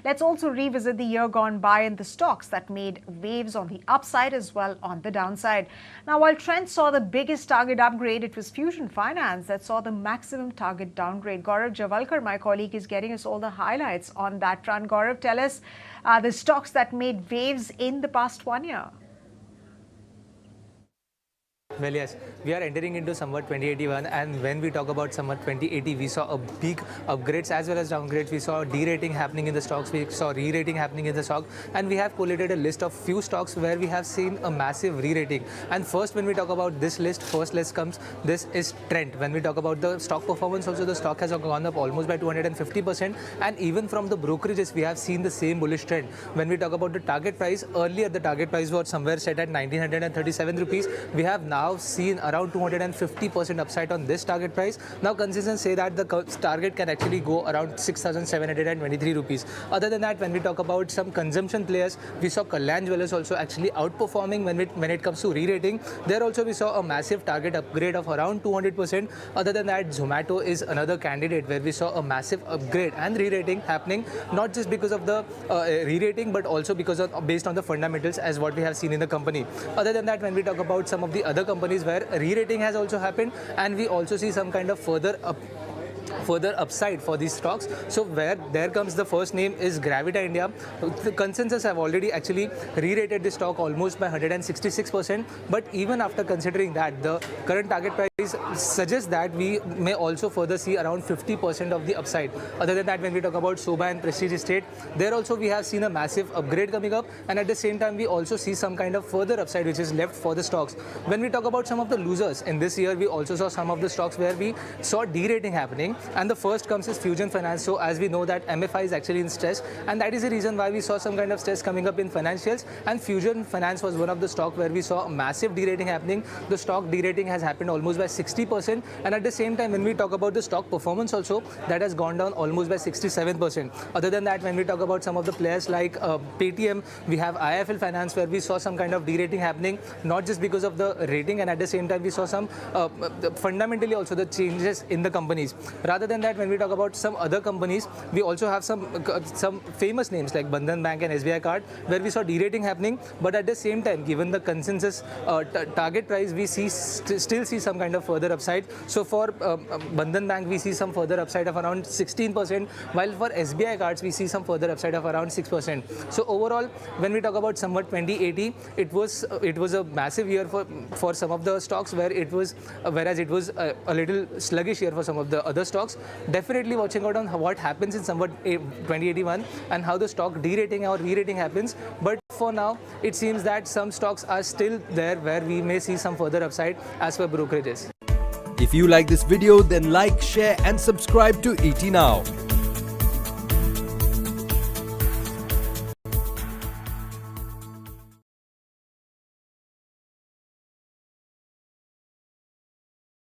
Let's also revisit the year gone by and the stocks that made waves on the upside as well on the downside. Now, while Trent saw the biggest target upgrade, it was Fusion Finance that saw the maximum target downgrade. Gaurav Javalkar, my colleague, is getting us all the highlights on that front. Gaurav, tell us the stocks that made waves in the past 1 year. Well, yes, we are entering into Samvat 2081, and when we talk about Samvat 2080, we saw a big upgrades as well as downgrades. We saw derating happening in the stocks, we saw re-rating happening in the stock, and we have collated a list of few stocks where we have seen a massive re-rating. And first, when we talk about this list, first list comes, this is Trent. When we talk about the stock performance, also the stock has gone up almost by 250%, and even from the brokerages, we have seen the same bullish trend. When we talk about the target price, earlier the target price was somewhere set at 1937 rupees. We have now seen around 250% upside on this target price. Now consultants say that the target can actually go around 6,723 rupees. Other than that, when we talk about some consumption players, we saw Kalyan Jewellers also actually outperforming when it comes to re-rating. There also we saw a massive target upgrade of around 200%. Other than that, Zomato is another candidate where we saw a massive upgrade and re-rating happening, not just because of the re-rating, but also because of based on the fundamentals as what we have seen in the company. Other than that, when we talk about some of the other companies where re-rating has also happened, and we also see some kind of further upside for these stocks. So where there comes the first name is Gravita India. The consensus have already actually re-rated the stock almost by 166%, but even after considering that, the current target price suggests that we may also further see around 50% of the upside. Other than that, when we talk about Soba and Prestige Estate, there also we have seen a massive upgrade coming up, and at the same time we also see some kind of further upside which is left for the stocks. When we talk about some of the losers in this year, we also saw some of the stocks where we saw de-rating happening, and the first comes is Fusion Finance. So as we know that MFI is actually in stress, and that is the reason why we saw some kind of stress coming up in financials, and Fusion Finance was one of the stock where we saw a massive de-rating happening. The stock de-rating has happened almost by 60%, and at the same time when we talk about the stock performance also, that has gone down almost by 67%. Other than that, when we talk about some of the players like Paytm, we have IIFL Finance where we saw some kind of de-rating happening, not just because of the rating, and at the same time we saw some fundamentally also the changes in the companies. Rather than that, when we talk about some other companies, we also have some famous names like Bandhan Bank and SBI Card where we saw de-rating happening, but at the same time, given the consensus target price, we still see some kind of further upside. So for Bandhan Bank, we see some further upside of around 16%, while for SBI Cards, we see some further upside of around 6%. So overall, when we talk about Samvat 2080, it was a massive year for some of the stocks whereas it was a little sluggish year for some of the other stocks. Definitely watching out on what happens in Samvat 2081 and how the stock de-rating or re-rating happens. But for now, it seems that some stocks are still there where we may see some further upside as per brokerages. If you like this video, then like, share and subscribe to ET Now.